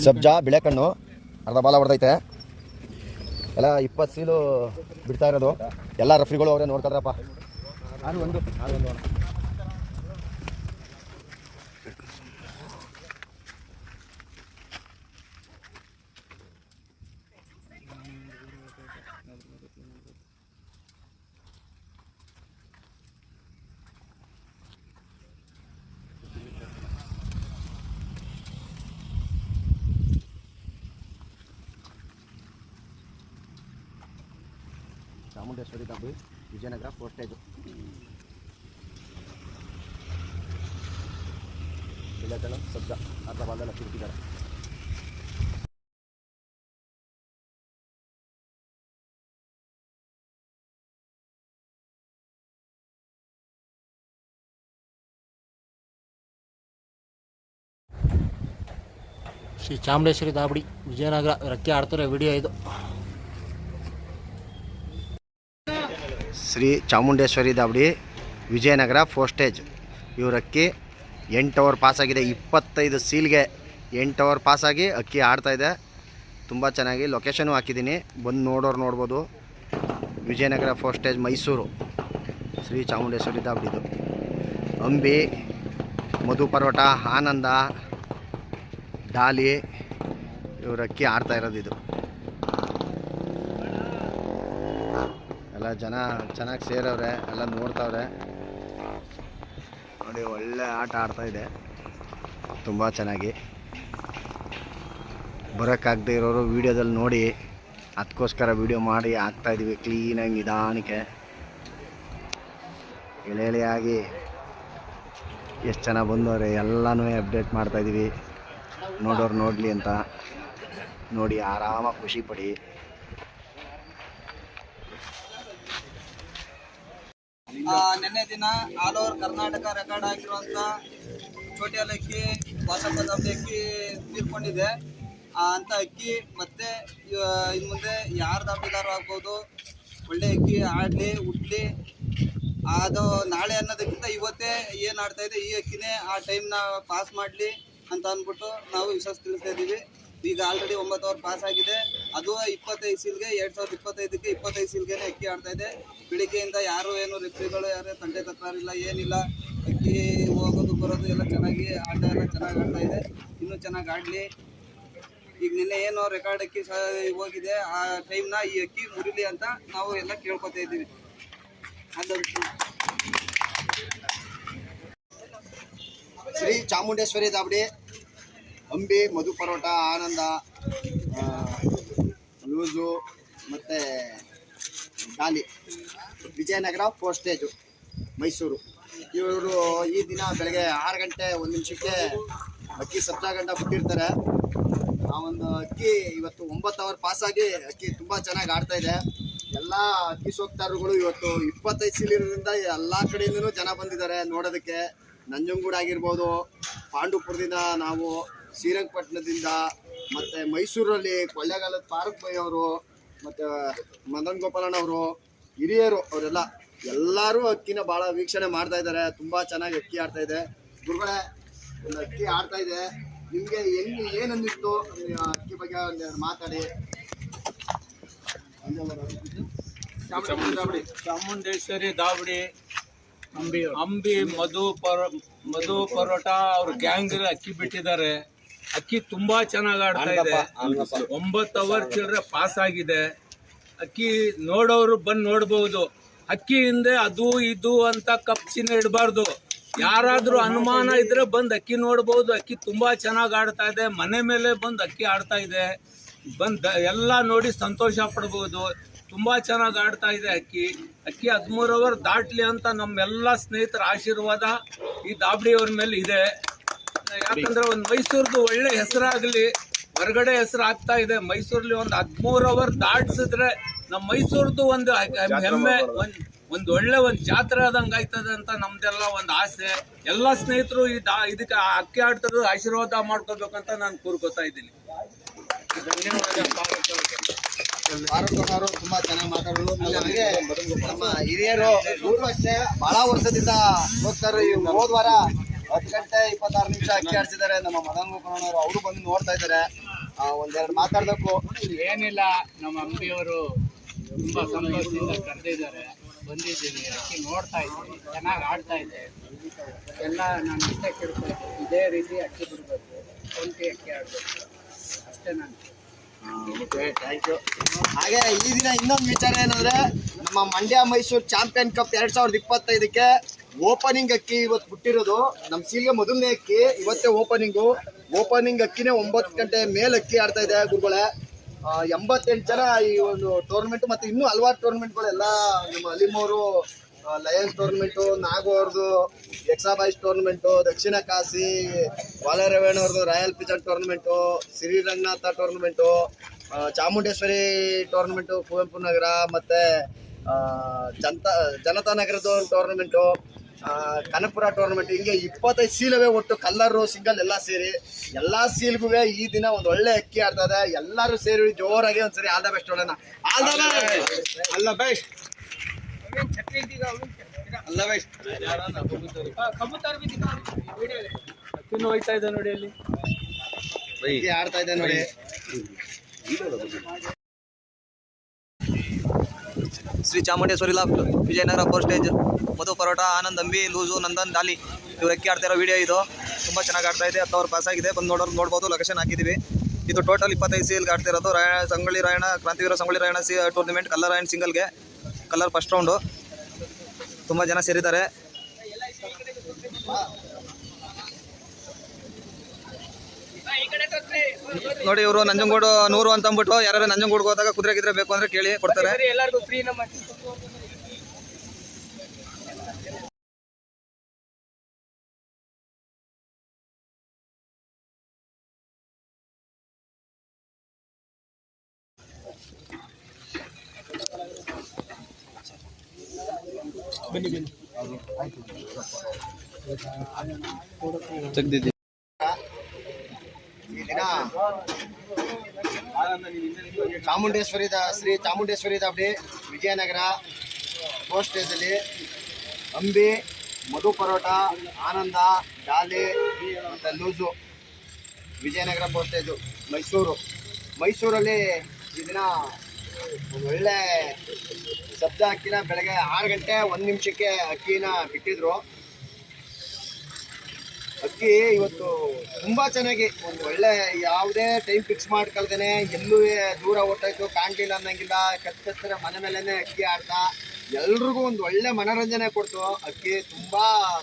ಸಬ್ಜಾ ಬಿಳೆಕಣ್ಣು ಅರ್ಧ ಬಾಲ ಹೊಡೆದೈತೆ ಎಲ್ಲ 20 ಸೀಲು ಬಿಡ್ತಾ ಇರೋದು. ಎಲ್ಲ ರಫ್ರಿಗಳು ಅವರೇ ನೋಡ್ಕೊಳ್ರಪ್ಪ. ಚಾಮುಂಡೇಶ್ವರಿ ದಾಬಿ ವಿಜಯನಗರ ಪೋಸ್ಟೇಜ್ ಬಿಳೆಕಣ್ಣು ಸಬ್ಜಾ ಅರ್ಧ ಬಾಲದಲ್ಲಿ ಹಾಕಿಬಿಟ್ಟಿದ್ದಾರೆ. ಶ್ರೀ ಚಾಮುಂಡೇಶ್ವರಿ ದಾಬಡಿ ವಿಜಯನಗರ ರಕ್ಕೆ ಆಡ್ತಾರೆ ವಿಡಿಯೋ ಇದು. ಶ್ರೀ ಚಾಮುಂಡೇಶ್ವರಿ ದಾಬಡಿ ವಿಜಯನಗರ ಪೋಸ್ಟೇಜ್ ಇವ್ರ ಅಕ್ಕಿ 8 ಅವರ್ ಪಾಸಾಗಿದೆ. 25 ಸೀಲ್ಗೆ 8 ಅವರ್ ಪಾಸಾಗಿ ಅಕ್ಕಿ ಆಡ್ತಾಯಿದೆ. ತುಂಬ ಚೆನ್ನಾಗಿ ಲೊಕೇಶನು ಹಾಕಿದ್ದೀನಿ, ಬಂದು ನೋಡೋರು ನೋಡ್ಬೋದು. ವಿಜಯನಗರ ಪೋಸ್ಟೇಜ್ ಮೈಸೂರು ಶ್ರೀ ಚಾಮುಂಡೇಶ್ವರಿ ದಾಬಡಿದು. ಅಂಬಿ, ಮಧು ಪರ್ವಟ, ಆನಂದ, ಡಾಲಿ ಇವ್ರ ಅಕ್ಕಿ ಆಡ್ತಾ ಇರೋದು ಇದು. ಎಲ್ಲ ಜನ ಚೆನ್ನಾಗಿ ಸೇರವ್ರೆ, ಎಲ್ಲ ನೋಡ್ತಾವ್ರೆ ನೋಡಿ. ಒಳ್ಳೆ ಆಟ ಆಡ್ತಾಯಿದೆ ತುಂಬ ಚೆನ್ನಾಗಿ. ಬರೋಕ್ಕಾಗದೆ ಇರೋರು ವೀಡಿಯೋದಲ್ಲಿ ನೋಡಿ, ಅದಕ್ಕೋಸ್ಕರ ವೀಡಿಯೋ ಮಾಡಿ ಹಾಕ್ತಾಯಿದ್ದೀವಿ ಕ್ಲೀನಾಗಿ ನಿಧಾನಕ್ಕೆ ಎಳೆಯಾಗಿ. ಎಷ್ಟು ಜನ ಬಂದವ್ರೆ ಎಲ್ಲನೂ ಅಪ್ಡೇಟ್ ಮಾಡ್ತಾಯಿದ್ದೀವಿ, ನೋಡೋರು ನೋಡಲಿ ಅಂತ. ನೋಡಿ ಆರಾಮಾಗಿ ಖುಷಿ ಪಡಿ. ನಿನ್ನೆ ದಿನ ಆಲ್ ಓವರ್ ಕರ್ನಾಟಕ ರೆಕಾರ್ಡ್ ಆಗಿರುವಂಥ ಚೋಟಿಯಾಲ್ ಅಕ್ಕಿ, ವಾಸಪ್ಪ ದಾಬಡಿ ಅಕ್ಕಿ ತೀರ್ಕೊಂಡಿದೆ. ಅಂಥ ಅಕ್ಕಿ ಮತ್ತೆ ಇನ್ನು ಮುಂದೆ ಯಾರು ದಾಬಡಿದಾರು ಆಗ್ಬೋದು, ಒಳ್ಳೆ ಅಕ್ಕಿ ಆಡಲಿ ಹುಟ್ಟಲಿ. ಅದು ನಾಳೆ ಅನ್ನೋದಕ್ಕಿಂತ ಇವತ್ತೇ ಏನು ಆಡ್ತಾಯಿದೆ ಈ ಅಕ್ಕಿನೇ ಆ ಟೈಮ್ನ ಪಾಸ್ ಮಾಡಲಿ ಅಂತ ಅಂದ್ಬಿಟ್ಟು ನಾವು ವಿಶ್ವಾಸ ತಿಳಿಸ್ತಾ ಇದ್ದೀವಿ. ಈಗ ಆಲ್ರೆಡಿ 9 ಅವರ್ ಪಾಸ್ ಆಗಿದೆ. ಅದು 25 ಸೀಲ್ಗೆ 2025ಕ್ಕೆ 25 ಸೀಲ್ಗೆ ಅಕ್ಕಿ ಆಡ್ತಾ ಇದೆ. ಬೆಳಿಗ್ಗೆಯಿಂದ ಯಾರು ಏನು ರೆಫ್ರಿಗಳು ಯಾರು ತಂಟೆ ತಕರಾರಿಲ್ಲ, ಏನಿಲ್ಲ. ಅಕ್ಕಿ ಹೋಗೋದು ಬರೋದು ಎಲ್ಲ ಚೆನ್ನಾಗಿ, ಆಟ ಎಲ್ಲ ಚೆನ್ನಾಗಿ ಆಡ್ತಾ ಇದೆ. ಇನ್ನೂ ಚೆನ್ನಾಗಿ ಆಡಲಿ. ಈಗ ನಿನ್ನೆ ಏನು ರೆಕಾರ್ಡ್ ಅಕ್ಕಿ ಹೋಗಿದೆ ಆ ಟೈಮ್ನ ಈ ಅಕ್ಕಿ ಮುರಿಲಿ ಅಂತ ನಾವು ಎಲ್ಲ ಕೇಳ್ಕೊತಾ ಇದ್ದೀವಿ. ಅದಂತೂ ಶ್ರೀ ಚಾಮುಂಡೇಶ್ವರಿ ದಾಬಡಿ ಅಂಬಿ, ಮಧು ಪರೋಟ, ಆನಂದ, ಲೂಸು ಮತ್ತು ಡಾಲಿ ವಿಜಯನಗರ ಪೋಸ್ಟೇಜು ಮೈಸೂರು. ಇವರು ಈ ದಿನ ಬೆಳಗ್ಗೆ 6 ಗಂಟೆ 1 ನಿಮಿಷಕ್ಕೆ ಅಕ್ಕಿ ಸಬ್ಜಾ ಗಂಟ ಬಿಟ್ಟಿರ್ತಾರೆ. ಆ ಒಂದು ಅಕ್ಕಿ ಇವತ್ತು 9 ಅವರ್ ಪಾಸಾಗಿ ಅಕ್ಕಿ ತುಂಬ ಚೆನ್ನಾಗಿ ಆಡ್ತಾಯಿದೆ. ಎಲ್ಲ ಅಕ್ಕಿ ಸೋಕ್ತಾರುಗಳು ಇವತ್ತು 25 ಸೀಲಿರೋದ್ರಿಂದ ಎಲ್ಲ ಕಡೆಯಿಂದನೂ ಜನ ಬಂದಿದ್ದಾರೆ ನೋಡೋದಕ್ಕೆ. ನಂಜನಗೂಡು ಆಗಿರ್ಬೋದು, ಪಾಂಡುಪುರದಿಂದ, ನಾವು ಶ್ರೀರಂಗಪಟ್ಟಣದಿಂದ, ಮತ್ತು ಮೈಸೂರಲ್ಲಿ ಕೊಳ್ಳೇಗಾಲದ ತಾರಕ್ ಬೈ ಅವರು, ಮತ್ತು ಮದನ್ ಗೋಪಾಲಣ್ಣವರು, ಹಿರಿಯರು ಅವರೆಲ್ಲ ಎಲ್ಲರೂ ಅಕ್ಕಿನ ಭಾಳ ವೀಕ್ಷಣೆ ಮಾಡ್ತಾ ಇದ್ದಾರೆ. ತುಂಬ ಚೆನ್ನಾಗಿ ಅಕ್ಕಿ ಆಡ್ತಾ ಇದೆ. ಗುರುಗಳೇ, ಒಂದು ಅಕ್ಕಿ ಆಡ್ತಾ ಇದೆ, ನಿಮಗೆ ಹೆಂಗೆ ಏನಂದಿತ್ತು ಅಕ್ಕಿ ಬಗ್ಗೆ ಒಂದೆರಡು ಮಾತಾಡಿ. ಚಾಮುಂಡೇಶ್ವರಿ ದಾಬಡಿ ಅಂಬಿ, ಮಧು ಪರೋಟ ಅವ್ರ ಗ್ಯಾಂಗ್ ಅಕ್ಕಿ ಬಿಟ್ಟಿದ್ದಾರೆ. ಅಕ್ಕಿ ತುಂಬಾ ಚೆನ್ನಾಗಿ ಆಡ್ತಾ ಇದೆ. 9 ಅವರ್ ಚಿಲ್ಲರೆ ಪಾಸ್ ಆಗಿದೆ. ಅಕ್ಕಿ ನೋಡೋರು ಬಂದು ನೋಡ್ಬಹುದು. ಅಕ್ಕಿ ಹಿಂದೆ ಅದು ಇದು ಅಂತ ಕಪ್ಚಿನ ಇಡಬಾರ್ದು. ಯಾರಾದ್ರೂ ಅನುಮಾನ ಇದ್ರೆ ಬಂದು ಅಕ್ಕಿ ನೋಡ್ಬಹುದು. ಅಕ್ಕಿ ತುಂಬಾ ಚೆನ್ನಾಗಿ ಆಡ್ತಾ ಇದೆ. ಮನೆ ಮೇಲೆ ಬಂದು ಅಕ್ಕಿ ಆಡ್ತಾ ಇದೆ. ಎಲ್ಲ ನೋಡಿ ಸಂತೋಷ ಪಡ್ಬೋದು. ತುಂಬಾ ಚೆನ್ನಾಗಿ ಆಡ್ತಾ ಇದೆ ಅಕ್ಕಿ 13 ಅವರ್ ದಾಟ್ಲಿ ಅಂತ ನಮ್ಮೆಲ್ಲ ಸ್ನೇಹಿತರ ಆಶೀರ್ವಾದ ಈ ದಾಬಡಿಯವ್ರ ಮೇಲೆ ಇದೆ. ಯಾಕಂದ್ರೆ ಒಂದು ಮೈಸೂರ್ದು ಒಳ್ಳೆ ಹೆಸರಾಗ್ಲಿ, ಹೊರಗಡೆ ಹೆಸರು ಆಗ್ತಾ ಇದೆ. ಮೈಸೂರಲ್ಲಿ ಒಂದು 13 ಅವರ್ ದಾಟ್ಸಿದ್ರೆ ನಮ್ಮ ಮೈಸೂರ್ದು ಒಂದು ಹೆಮ್ಮೆ, ಒಂದು ಒಳ್ಳೆ ಒಂದು ಜಾತ್ರೆ ಆದಂಗೆ ಆಯ್ತದೆ ಅಂತ ನಮ್ದೆಲ್ಲ ಒಂದು ಆಸೆ. ಎಲ್ಲ ಸ್ನೇಹಿತರು ಇದಕ್ಕೆ ಅಕ್ಕಿ ಆಡ್ತಾರೆ ಆಶೀರ್ವಾದ ಮಾಡ್ಕೋಬೇಕಂತ ನಾನು ಕೋರ್ಕೋತಾ ಇದ್ದೀನಿ. ಧನ್ಯವಾದ. ಅವರು ತುಂಬಾ ಚೆನ್ನಾಗಿ ಮಾತಾಡೋದು. ಹಾಗೆ ನಮ್ಮ ಹಿರಿಯರು ಇವರು ಅಷ್ಟೇ ಬಹಳ ವರ್ಷದಿಂದ ಹೋಗ್ತಾರೆ. ಹೋದ ವಾರ 10 ಗಂಟೆ 26 ನಿಮಿಷ ಅಕ್ಕಿ ಆಡ್ಸಿದ್ದಾರೆ ನಮ್ಮ ಮದನ್ ಗೋಕರ್ಣವರು. ಅವರು ಬಂದು ನೋಡ್ತಾ ಇದ್ದಾರೆ. ಒಂದೆರಡು ಮಾತಾಡ್ಬೇಕು. ಏನಿಲ್ಲ, ನಮ್ಮ ಅಂಬಿಯವರು ತುಂಬಾ ಸಂತೋಷದಿಂದ ಕರೆದಿದ್ದಾರೆ, ಬಂದಿದ್ದೀವಿ, ಅಕ್ಕಿ ನೋಡ್ತಾ ಇದ್ದೀವಿ, ಚೆನ್ನಾಗಿ ಆಡ್ತಾ ಇದೆ. ಎಲ್ಲ ನಾನು ಇಷ್ಟೇ ಕೇಳ್ತಾ ಇದ್ದೀನಿ, ಇದೇ ರೀತಿ ಅಕ್ಕಿ ಬಿಡಬೇಕು, ಅಕ್ಕಿ ಆಡಬೇಕು ಅಷ್ಟೇ. ನಾನು ಥ್ಯಾಂಕ್ ಯು. ಹಾಗೆ ಈ ದಿನ ಇನ್ನೊಂದು ವಿಚಾರ ಏನಂದ್ರೆ, ನಮ್ಮ ಮಂಡ್ಯ ಮೈಸೂರು ಚಾಂಪಿಯನ್ ಕಪ್ 2025ಕ್ಕೆ ಓಪನಿಂಗ್ ಅಕ್ಕಿ ಇವತ್ತು ಬಿಟ್ಟಿರೋದು. ನಮ್ಮ ಸೀಲ್ಗೆ ಮೊದಲನೇ ಅಕ್ಕಿ ಇವತ್ತೇ ಓಪನಿಂಗ್ ಅಕ್ಕಿನೇ 9 ಗಂಟೆ ಮೇಲೆ ಅಕ್ಕಿ ಆಡ್ತಾ ಇದೆ ಗುರುಗಳೇ. 88 ಜನ ಈ ಒಂದು ಟೂರ್ನಮೆಂಟ್, ಮತ್ತೆ ಇನ್ನೂ ಹಲವಾರು ಟೂರ್ನಮೆಂಟ್ಗಳೆಲ್ಲ ನಮ್ಮ ಅಲಿಮ್ ಅವರು ಲಯನ್ಸ್ ಟೂರ್ನಮೆಂಟು, ನಾಗು ಅವ್ರದ್ದು ಎಕ್ಸಾಬಾಯ್ಸ್ ಟೂರ್ನಮೆಂಟು, ದಕ್ಷಿಣ ಕಾಶಿ ಬಾಲರವೇಣ್ ಅವ್ರದ್ದು royal pigeon tournament, Sriranganatha tournament, Chamundeshwari tournament Kuvempu Nagar, ಮತ್ತು ಜನತಾ ನಗರದ ಟೂರ್ನಮೆಂಟು, ಕನಕಪುರ ಟೂರ್ನಮೆಂಟ್, ಹಿಂಗೆ 25 ಸೀಲವೇ ಒಟ್ಟು, ಕಲ್ಲರು ಸಿಂಗಲ್ ಎಲ್ಲ ಸೇರಿ ಎಲ್ಲ ಸೀಲ್ಗೂ ಈ ದಿನ ಒಂದು ಒಳ್ಳೆ ಅಕ್ಕಿ ಆಡ್ತದೆ. ಎಲ್ಲರೂ ಸೇರಿ ಜೋರಾಗಿ ಒಂದ್ಸರಿ ಆಲ್ ದ ಬೆಸ್ಟ್ ಹೇಳೋಣ. All the best. ಹೋಯ್ತಾ ಇದೆ ನೋಡಿ, ಅಲ್ಲಿ ಆಡ್ತಾ ಇದೆ ನೋಡಿ. ಶ್ರೀ ಚಾಮುಂಡೇಶ್ವರಿ ಲಾಫ್ಟ್, ವಿಜಯನಗರ 4 ಸ್ಟೇಜ್, ಮಧು ಪರೋಟ, ಆನಂದ್ ಅಂಬಿ, ಲೂಸು, ನಂದನ್, ಡಾಲಿ ಇವ್ರು ಅಕ್ಕಿ ಆಡ್ತಾ ಇರೋ ವಿಡಿಯೋ ಇದು. ತುಂಬ ಚೆನ್ನಾಗಿ ಆಡ್ತಾ ಇದೆ. 10 ಪಾಸ್ ಆಗಿದೆ, ಬಂದು ನೋಡ್ಬೋದು. ಲೊಕೇಶನ್ ಹಾಕಿದ್ದೀವಿ. ಇದು ಟೋಟಲ್ 25 ಸೀಲ್ಗೆ ಆಡ್ತಾ ಇರೋದು. ಸಂಗೊಳ್ಳಿ ರಾಯಣ್ಣ, ಕ್ರಾಂತಿವೀರ Sangolli Rayanna tournament, colour and ಸಿಂಗಲ್ಗೆ. Colour first round. ತುಂಬ ಜನ ಸೇರಿದ್ದಾರೆ. ನೋಡಿ, ಇವರು ನಂಜನಗೂಡು 100 ಅಂತ ಅಂದ್ಬಿಟ್ಟು, ಯಾರು ನಂಜನಗೂಡ್ಗೆ ಹೋದಾಗ ಕುದುರೆ ಗಿದ್ರೆ ಬೇಕು ಅಂದ್ರೆ ಕೇಳಿ ಕೊಡ್ತಾರೆ. ಎಲ್ಲರಿಗೂ ಫ್ರೀ. ನಮ್ಮ ತೆಗ್ದಿದ್ದೀವಿ. ಈ ದಿನ ಶ್ರೀ ಚಾಮುಂಡೇಶ್ವರಿ ದಾಬಡಿ ವಿಜಯನಗರ 4 ಸ್ಟೇಜಲ್ಲಿ ಅಂಬಿ, ಮಧು ಪರೋಟ, ಆನಂದ, ಡಾಲಿ ಮತ್ತು ಲೂಸು, ವಿಜಯನಗರ 4 ಸ್ಟೇಜು. ಮೈಸೂರಲ್ಲಿ ಈ ದಿನ ಒಂದು ಒಳ್ಳೆ ಶಬ್ದ ಅಕ್ಕಿನ ಬೆಳಗ್ಗೆ 6 ಗಂಟೆ 1 ನಿಮಿಷಕ್ಕೆ ಅಕ್ಕಿನ ಬಿಟ್ಟಿದ್ರು. ಅಕ್ಕಿ ಇವತ್ತು ತುಂಬ ಚೆನ್ನಾಗಿ ಒಂದು ಒಳ್ಳೆ, ಯಾವುದೇ ಟೈಮ್ ಫಿಕ್ಸ್ ಮಾಡ್ಕೊಳ್ದೇನೆ ಎಲ್ಲೂ ದೂರ ಹೊಟ್ಟೋಯ್ತು ಕಾಣಲಿಲ್ಲ ಅನ್ನಂಗಿಲ್ಲ, ಕತ್ತರೆ ಮನೆ ಮೇಲೇ ಅಕ್ಕಿ ಆಡ್ತಾ ಎಲ್ರಿಗೂ ಒಂದು ಒಳ್ಳೆ ಮನೋರಂಜನೆ ಕೊಡ್ತು. ಅಕ್ಕಿ ತುಂಬ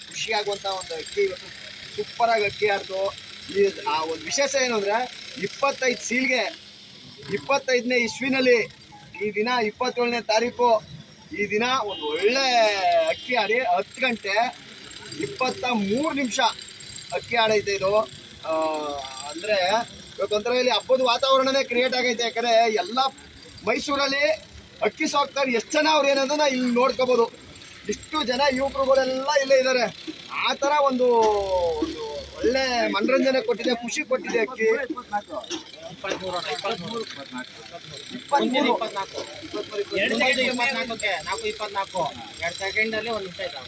ಖುಷಿಯಾಗುವಂಥ ಒಂದು ಅಕ್ಕಿ ಇವತ್ತು ಸೂಪರಾಗಿ ಅಕ್ಕಿ ಆಡ್ತು. ಆ ಒಂದು ವಿಶೇಷ ಏನು ಅಂದರೆ, 25 ಸೀಲ್ಗೆ 25ನೇ ಇಸ್ವಿನಲ್ಲಿ ಈ ದಿನ 27ನೇ ತಾರೀಕು ಈ ದಿನ ಒಂದು ಒಳ್ಳೆ ಅಕ್ಕಿ ಆಡಿ 10 ಗಂಟೆ 23 ನಿಮಿಷ ಅಕ್ಕಿ ಆಡೈತೆ ಇದು. ಅಂದರೆ ಇವತ್ತೊಂಥರ ಇಲ್ಲಿ ಹಬ್ಬದ ವಾತಾವರಣನೇ ಕ್ರಿಯೇಟ್ ಆಗೈತೆ. ಯಾಕಂದರೆ ಎಲ್ಲ ಮೈಸೂರಲ್ಲಿ ಅಕ್ಕಿ ಸಾಕ್ತಾರೆ ಎಷ್ಟು ಜನ ಅವ್ರು ಏನಂದ್ರೆ ಇಲ್ಲಿ ನೋಡ್ಕೋಬೋದು. ಇಷ್ಟು ಜನ ಯುವಕರುಗಳೆಲ್ಲ ಇಲ್ಲೇ ಇದ್ದಾರೆ. ಆ ಥರ ಒಂದು ಒಳ್ಳೆ ಮನರಂಜನೆ ಕೊಟ್ಟಿದೆ, ಖುಷಿ ಕೊಟ್ಟಿದೆ ಅಕ್ಕಿ.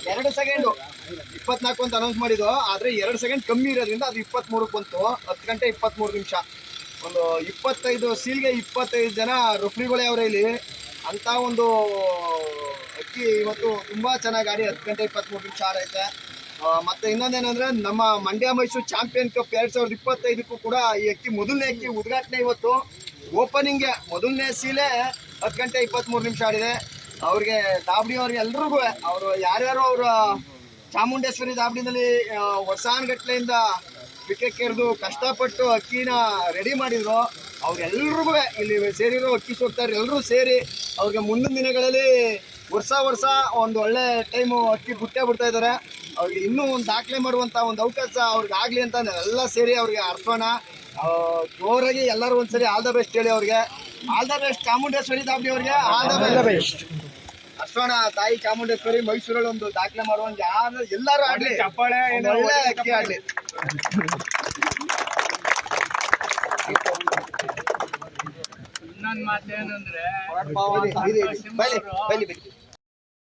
2 ಸೆಕೆಂಡು 24 ಅಂತ ಅನೌನ್ಸ್ ಮಾಡಿದ್ದು, ಆದರೆ 2 ಸೆಕೆಂಡ್ ಕಮ್ಮಿ ಇರೋದ್ರಿಂದ ಅದು 23ಕ್ಕೆ ಬಂತು. 10 ಗಂಟೆ 23 ನಿಮಿಷ. ಒಂದು 25 ಸೀಲ್ಗೆ 25 ಜನ ರೆಫ್ರಿಗಳೇ ಅವರೇ ಇಲ್ಲಿ. ಅಂಥ ಒಂದು ಅಕ್ಕಿ ಇವತ್ತು ತುಂಬ ಚೆನ್ನಾಗಿ ಆಡಿ 10 ಗಂಟೆ 23 ನಿಮಿಷ ಆಡೈತೆ. ಮತ್ತು ಇನ್ನೊಂದೇನೆಂದರೆ, ನಮ್ಮ ಮಂಡ್ಯ ಮೈಸೂರು ಚಾಂಪಿಯನ್ ಕಪ್ 2025ಕ್ಕೂ ಕೂಡ ಈ ಅಕ್ಕಿ ಮೊದಲನೇ ಅಕ್ಕಿ ಉದ್ಘಾಟನೆ ಇವತ್ತು. ಓಪನಿಂಗ್ಗೆ ಮೊದಲನೇ ಸೀಲೆ 10 ಗಂಟೆ 23 ನಿಮಿಷ ಆಡಿದೆ. ಅವ್ರಿಗೆ ದಾಬಡಿ ಅವ್ರಿಗೆ ಎಲ್ರಿಗೂ, ಅವರು ಯಾರ್ಯಾರು ಅವರ ಚಾಮುಂಡೇಶ್ವರಿ ದಾಬಡಿನಲ್ಲಿ ವರ್ಷಾನುಗಟ್ಲೆಯಿಂದ ವಿಕೆಟ್ ಕೆರೆದು ಕಷ್ಟಪಟ್ಟು ಅಕ್ಕಿನ ರೆಡಿ ಮಾಡಿದ್ರು, ಅವ್ರೆಲ್ರಿಗೂ ಇಲ್ಲಿ ಸೇರಿರೋ ಅಕ್ಕಿ ಸೋಕ್ತಾರೆ ಎಲ್ಲರೂ ಸೇರಿ ಅವ್ರಿಗೆ ಮುಂದಿನ ದಿನಗಳಲ್ಲಿ ವರ್ಷ ಒಂದು ಒಳ್ಳೆ ಟೈಮು ಅಕ್ಕಿ ಬಿಡ್ತಾ ಇದ್ದಾರೆ. ಅವ್ರಿಗೆ ಇನ್ನೂ ಒಂದು ದಾಖಲೆ ಮಾಡುವಂಥ ಒಂದು ಅವಕಾಶ ಅವ್ರಿಗೆ ಆಗಲಿ ಅಂತ ಎಲ್ಲ ಸೇರಿ ಅವ್ರಿಗೆ ಅರ್ಪೋಣ. ಜೋರಾಗಿ ಎಲ್ಲರೂ ಒಂದ್ಸರಿ ಆಲ್ ದ ಬೆಸ್ಟ್ ಹೇಳಿ ಅವ್ರಿಗೆ. ಆಲ್ ದ ಬೆಸ್ಟ್ ಚಾಮುಂಡೇಶ್ವರಿ ದಾಬಡಿ ಅವ್ರಿಗೆ ಆಲ್ ದ ಬೆಸ್ಟ್. ಅರ್ಪೋಣ ತಾಯಿ ಚಾಮುಂಡೇಶ್ವರಿ ಮೈಸೂರಲ್ಲಿ ಒಂದು ದಾಖಲೆ ಮಾಡುವಂತ ಯಾರು ಎಲ್ಲರೂ ಆಡ್ಲಿ, ಒಳ್ಳೆ ಅಕ್ಕಿ ಆಡ್ಲಿ. ಇನ್ನೊಂದ್ ಮಾತೇನಂದ್ರೆ ಹೊರಟ್ ಭಾವ ಅಂತ ಬೈಲಿ ಬೈಲಿ ಬೈಲಿ